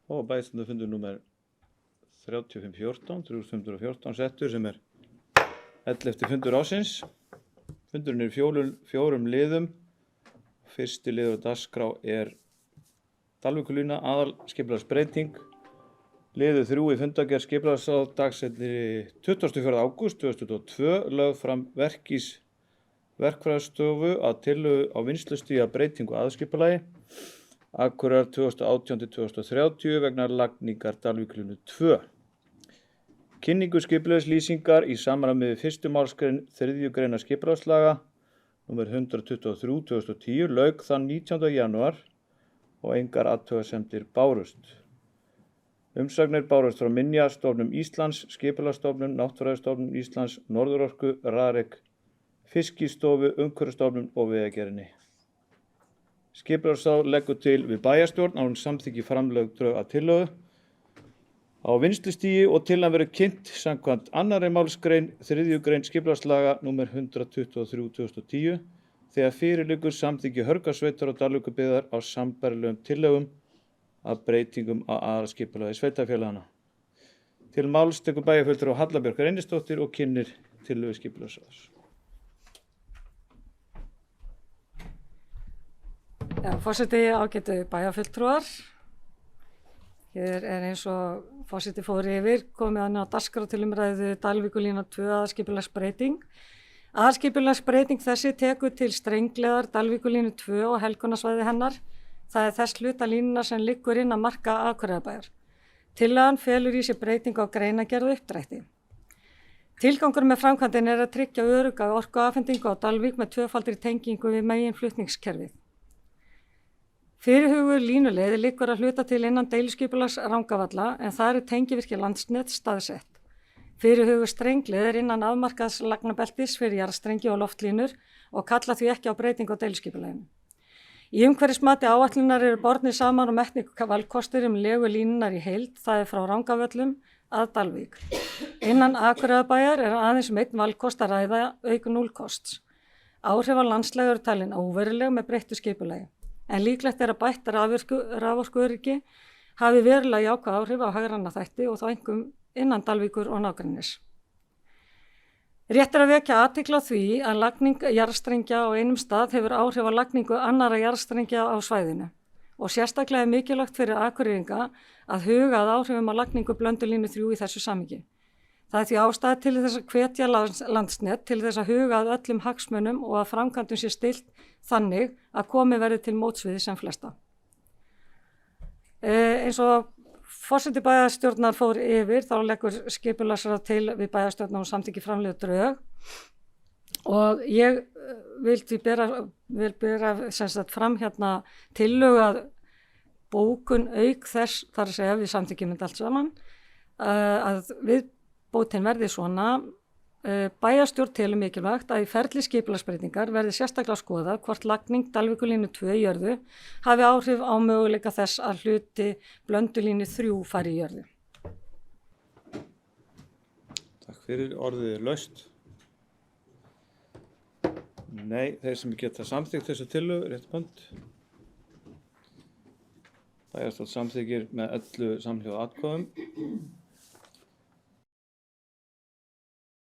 og bæjarstjórnarfundur númer 3514 settur sem 11. fundur ársins. Fundurinn í fjórum liðum. Fyrsti liður á dagskrá Dalvíkurlína, aðalskipulagsbreyting. Liður 3 í fundargerð skipulagsráðs dagsettir 24. ágúst 2022, lögð fram verkfræðistofu að tillögu á vinnslustigi að breytingu aðalskipulagi Akureyrar 2018-2030 vegna lagningar Dalvíkurlínu 2. Kynningu skipulagslýsingar í samræmi við 1. málsgrein 3. greinar skipulagslaga nr. 123/2010 lauk þann 19. janúar og engar athugasemdir bárust. Umsagnir bárust frá Minjastofnun Íslands, Skipulagsstofnun, Náttúrufræðistofnun Íslands, Norðurorku, Rarik, Fiskistofu, Umhverfisstofnun og Vegagerðinni. Skipulagsráð leggur til við bæjarstjórn að hún samþykki framlögð drög að tillögu á vinnslustigi og tillagan verður kynnt samkvæmt 2. málsgrein 3. grein skipulagslaga nr. 123/2010 þegar fyrir liggur samþykki Hörgársveitar og Dalvíkurbyggðar á sambærilegum tillögum að breytingum á aðalskipulagi sveitarfélaganna. Til máls tekur bæjarfulltrúi Halla Björk Reynisdóttir og kynnir tillögu skipulagsráðs. Forseti, ágætu bæjarfulltrúar. Hér eins og forseti fór yfir komið á dagskrá til umræðu Dalvíkurlína 2 aðalskipulagsbreyting. Aðalskipulagsbreyting þessi tekur til strenglegar Dalvíkurlínu 2 og helgunarsvæði hennar. Það þess hluta línuna sem liggur inn að marka Akureyrarbæjar. Tillagan felur í sér breytingu á greinargerð og uppdrætti. Tilgangur með framkvæmdin að tryggja örugga orkuafhendingu á Dalvík með tvöfaldri tengingu við meginflutningskerfið. Fyrirhuguð línuleið liggur að hluta til innan deiliskipulags Rangavalla en það tengivirki Landsnet staðsett. Fyrirhuguð strengleið innan afmarkaðs lagnabeltis fyrir jarðstrengi og loftlínur og kalla því ekki á breytingu á deiliskipulaginu. Í umhverfismati áætlunar eru bornir saman og metnir valkostir legu línunar í heild, það frá Rangavöllum að Dalvík. Innan Akureyrarbæjar aðeins einn valkost að ræða auk 0 kosts. Áhrif á landslag eru talin óveruleg með breyttu skipulagi. En líklegt að bætt raforkuöryggi hafi verulega jákvæð áhrif á hagræna þætti og þá einkum innan Dalvíkur og nágrennis. Rétt að vekja athygli á því að lagning jarðstrengja á einum stað hefur áhrif á lagningu annarra jarðstrengja á svæðinu og sérstaklega mikilvægt fyrir Akureyringa að huga að áhrifum á lagningu Blöndulínu 3 í þessu samhengi. Það því ástæða til þess að hvetja Landsnet til þess að huga að öllum hagsmunum og að framkvæmdum sé stillt þannig að komið verði til mótsviði sem flesta. Eins og forseti bæjarstjórnar fór yfir þá leggur skipulagsráð til við bæjarstjórnar og samþykki framlögð drög og ég vil bera fram hérna tillögu að bókun auk þess þar að segja við samþykkjum þetta allt saman að við bótin verði svona. Bæjarstjórn telur mikilvægt að í ferli skipulagsbreytingar verði sérstaklega skoðað hvort lagning Dalvíkurlínu 2 í jörðu hafi áhrif á möguleika þess að hluti Blöndulínu 3 fari í jörðu. Takk fyrir, orðið laust. Nei, þeir sem geta samþykkt þessu tillögu, rétt bönd. Bæjarstjórn samþykkir með 11 samhljóða atkvæðum.